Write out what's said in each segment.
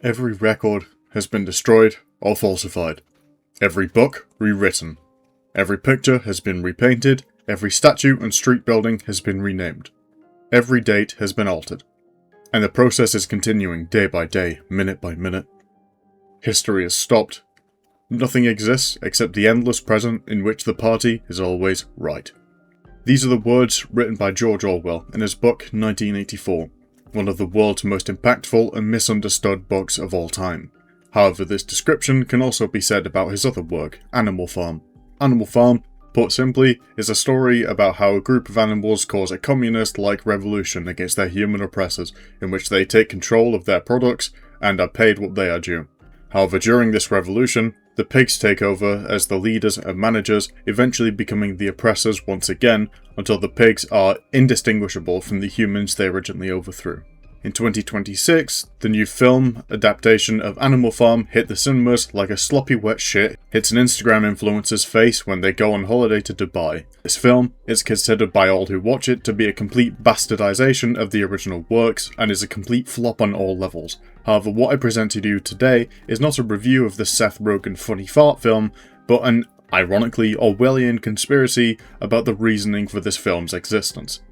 Every record has been destroyed or falsified. Every book rewritten. Every picture has been repainted. Every statue and street building has been renamed. Every date has been altered. And the process is continuing day by day, minute by minute. History has stopped. Nothing exists except the endless present in which the party is always right. These are the words written by George Orwell in his book 1984, one of the world's most impactful and misunderstood books of all time. However, this description can also be said about his other work, Animal Farm. Animal Farm, put simply, is a story about how a group of animals cause a communist-like revolution against their human oppressors, in which they take control of their products and are paid what they are due. However, during this revolution, the pigs take over as the leaders and managers, eventually becoming the oppressors once again, until the pigs are indistinguishable from the humans they originally overthrew. In 2026, the new film adaptation of Animal Farm hit the cinemas like a sloppy wet shit hits an Instagram influencer's face when they go on holiday to Dubai. This film is considered by all who watch it to be a complete bastardization of the original works and is a complete flop on all levels. However, what I present to you today is not a review of the Seth Rogen funny fart film, but an ironically Orwellian conspiracy about the reasoning for this film's existence.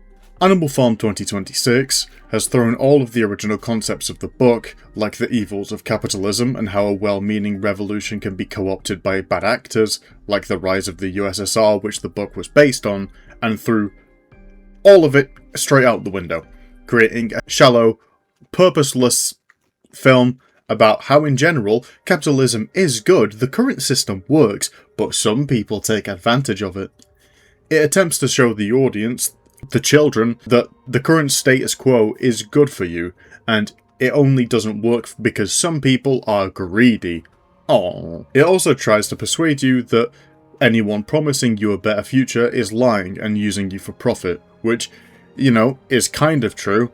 Animal Farm 2026 has thrown all of the original concepts of the book, like the evils of capitalism and how a well-meaning revolution can be co-opted by bad actors, like the rise of the USSR which the book was based on, and threw all of it straight out the window, creating a shallow, purposeless film about how in general capitalism is good, the current system works, but some people take advantage of it. It attempts to show the audience, the children, that the current status quo is good for you, and it only doesn't work because some people are greedy. Aww. It also tries to persuade you that anyone promising you a better future is lying and using you for profit, which, is kind of true.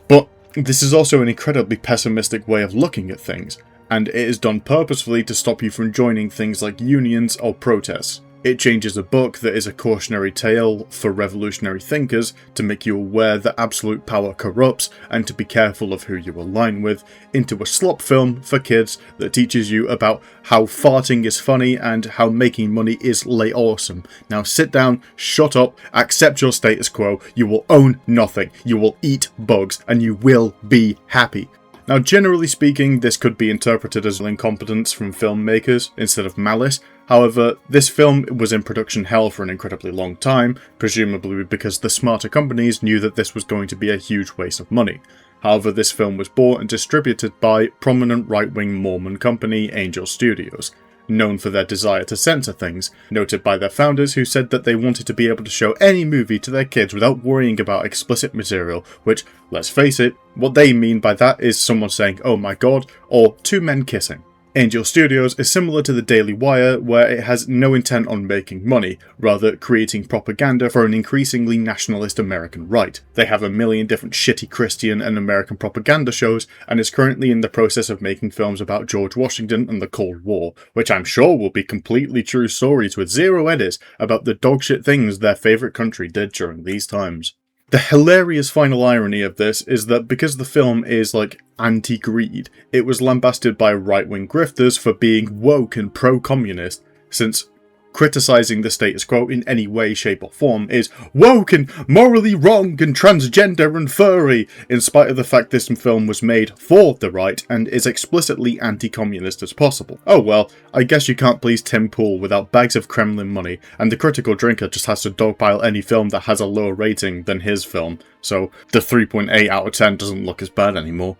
But this is also an incredibly pessimistic way of looking at things, and it is done purposefully to stop you from joining things like unions or protests. It changes a book that is a cautionary tale for revolutionary thinkers to make you aware that absolute power corrupts and to be careful of who you align with, into a slop film for kids that teaches you about how farting is funny and how making money is lay awesome. Now sit down, shut up, accept your status quo, you will own nothing, you will eat bugs, and you will be happy. Now, generally speaking, this could be interpreted as incompetence from filmmakers instead of malice. However, this film was in production hell for an incredibly long time, presumably because the smarter companies knew that this was going to be a huge waste of money. However, this film was bought and distributed by prominent right-wing Mormon company Angel Studios, known for their desire to censor things, noted by their founders who said that they wanted to be able to show any movie to their kids without worrying about explicit material, which, let's face it, what they mean by that is someone saying, "Oh my god," or two men kissing. Angel Studios is similar to the Daily Wire, where it has no intent on making money, rather creating propaganda for an increasingly nationalist American right. They have a million different shitty Christian and American propaganda shows, and is currently in the process of making films about George Washington and the Cold War, which I'm sure will be completely true stories with zero edits about the dogshit things their favourite country did during these times. The hilarious final irony of this is that because the film is anti-greed, it was lambasted by right-wing grifters for being woke and pro-communist, since criticising the status quo in any way, shape or form is woke and morally wrong and transgender and furry, in spite of the fact this film was made for the right and is explicitly anti-communist as possible. Oh well, I guess you can't please Tim Pool without bags of Kremlin money, and the critical drinker just has to dogpile any film that has a lower rating than his film, so the 3.8 out of 10 doesn't look as bad anymore.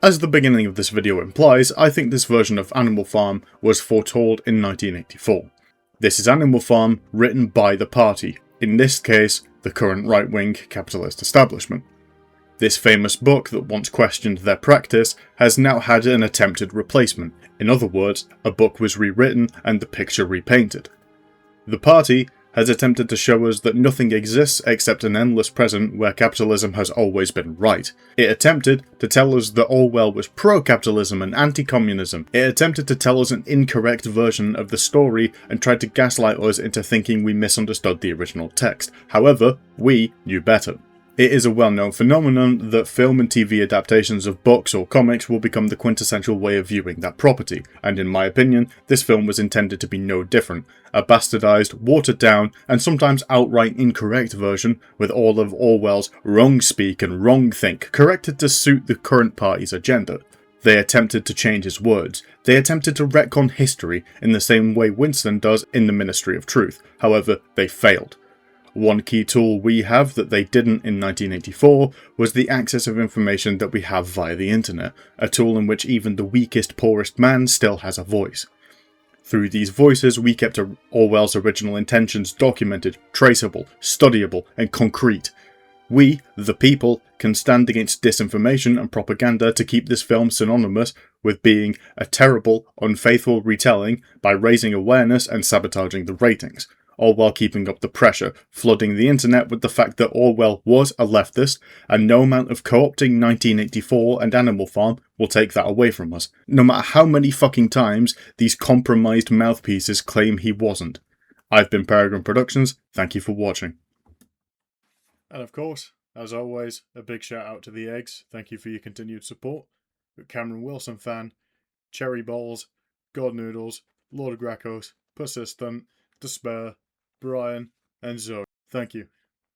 As the beginning of this video implies, I think this version of Animal Farm was foretold in 1984. This is Animal Farm written by the party, in this case, the current right-wing capitalist establishment. This famous book that once questioned their practice has now had an attempted replacement. In other words, a book was rewritten and the picture repainted. The party has attempted to show us that nothing exists except an endless present where capitalism has always been right. It attempted to tell us that Orwell was pro-capitalism and anti-communism. It attempted to tell us an incorrect version of the story and tried to gaslight us into thinking we misunderstood the original text. However, we knew better. It is a well-known phenomenon that film and TV adaptations of books or comics will become the quintessential way of viewing that property, and in my opinion, this film was intended to be no different. A bastardized, watered down, and sometimes outright incorrect version, with all of Orwell's wrong speak and wrong think corrected to suit the current party's agenda. They attempted to change his words. They attempted to retcon history in the same way Winston does in The Ministry of Truth. However, they failed. One key tool we have that they didn't in 1984 was the access of information that we have via the internet, a tool in which even the weakest, poorest man still has a voice. Through these voices, we kept Orwell's original intentions documented, traceable, studyable, and concrete. We, the people, can stand against disinformation and propaganda to keep this film synonymous with being a terrible, unfaithful retelling by raising awareness and sabotaging the ratings, all while keeping up the pressure, flooding the internet with the fact that Orwell was a leftist, and no amount of co-opting 1984 and Animal Farm will take that away from us, no matter how many fucking times these compromised mouthpieces claim he wasn't. I've been Peregrine Productions, thank you for watching. And of course, as always, a big shout out to the eggs, thank you for your continued support. Cameron Wilson fan, Cherry Balls, God Noodles, Lord Gracchos, Persistent, Despair, Brian, and Zoe. Thank you.